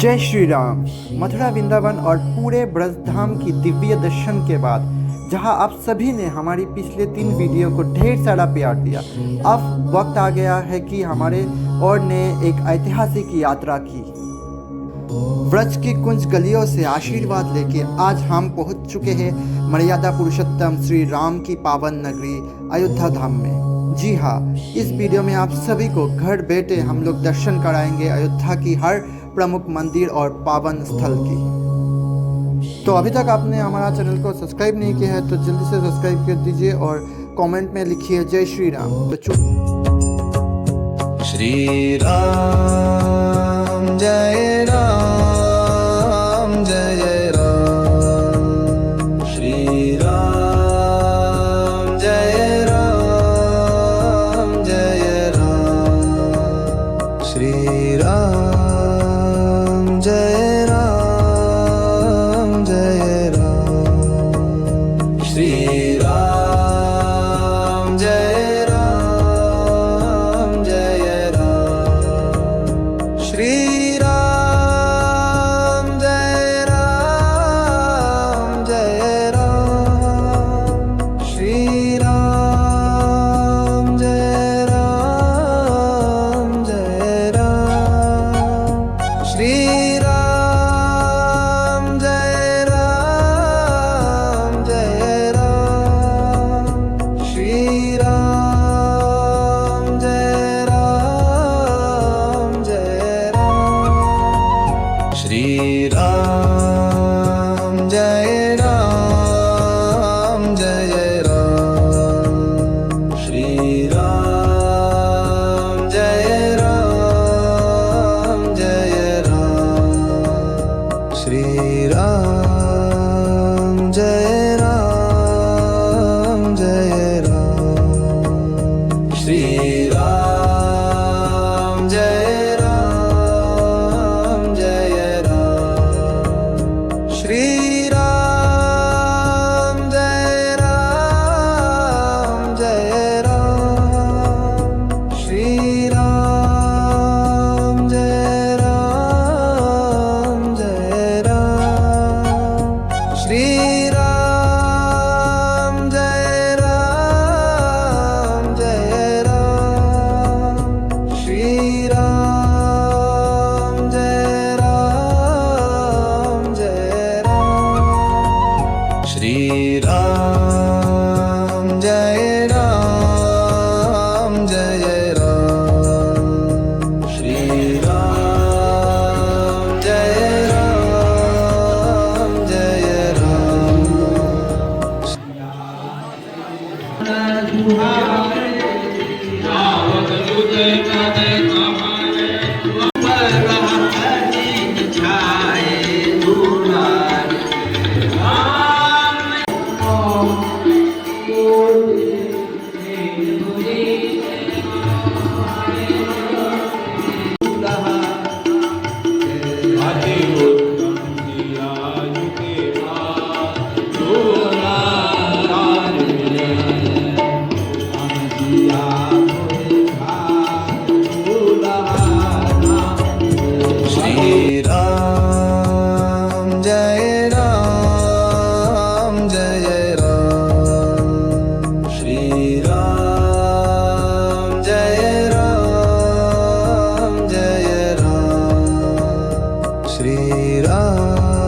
जय श्री राम। मथुरा, वृंदावन और पूरे ब्रजधाम की दिव्य दर्शन के बाद जहां आप सभी ने हमारी पिछले 3 वीडियो को ढेर सारा प्यार दिया, अब वक्त आ गया है कि हमारे और ने एक ऐतिहासिक यात्रा की। व्रज की कुंज गलियों से आशीर्वाद लेके आज हम पहुंच चुके हैं मर्यादा पुरुषोत्तम श्री राम की पावन नगरी अयोध्या धाम में। जी हाँ, इस वीडियो में आप सभी को घर बैठे हम लोग दर्शन कराएंगे अयोध्या की हर प्रमुख मंदिर और पावन स्थल की। तो अभी तक आपने हमारा चैनल को सब्सक्राइब नहीं किया है तो जल्दी से सब्सक्राइब कर दीजिए और कमेंट में लिखिए जय श्री राम। तो श्री राम जय राम जय राम, श्री राम जय राम जय राम, श्री राम जय राम जय राम, श्री राम जय राम जय राम, श्री राम जय राम जय राम, श्री राम जय राम जय राम, श्री राम जय राम जय राम, श्री राम जय राम जय राम, श्री राम जय राम जय राम, श्री राम जय राम जय राम, श्री राम जय राम जय राम, श्री राम जय राम जय राम, श्री राम जय राम जय राम, श्री राम जय राम जय राम, श्री राम जय राम जय राम, श्री राम जय राम जय राम, श्री राम जय राम जय राम, श्री राम जय राम जय राम। श्री राम जय राम जय राम, श्री राम जय राम जय राम, श्री राम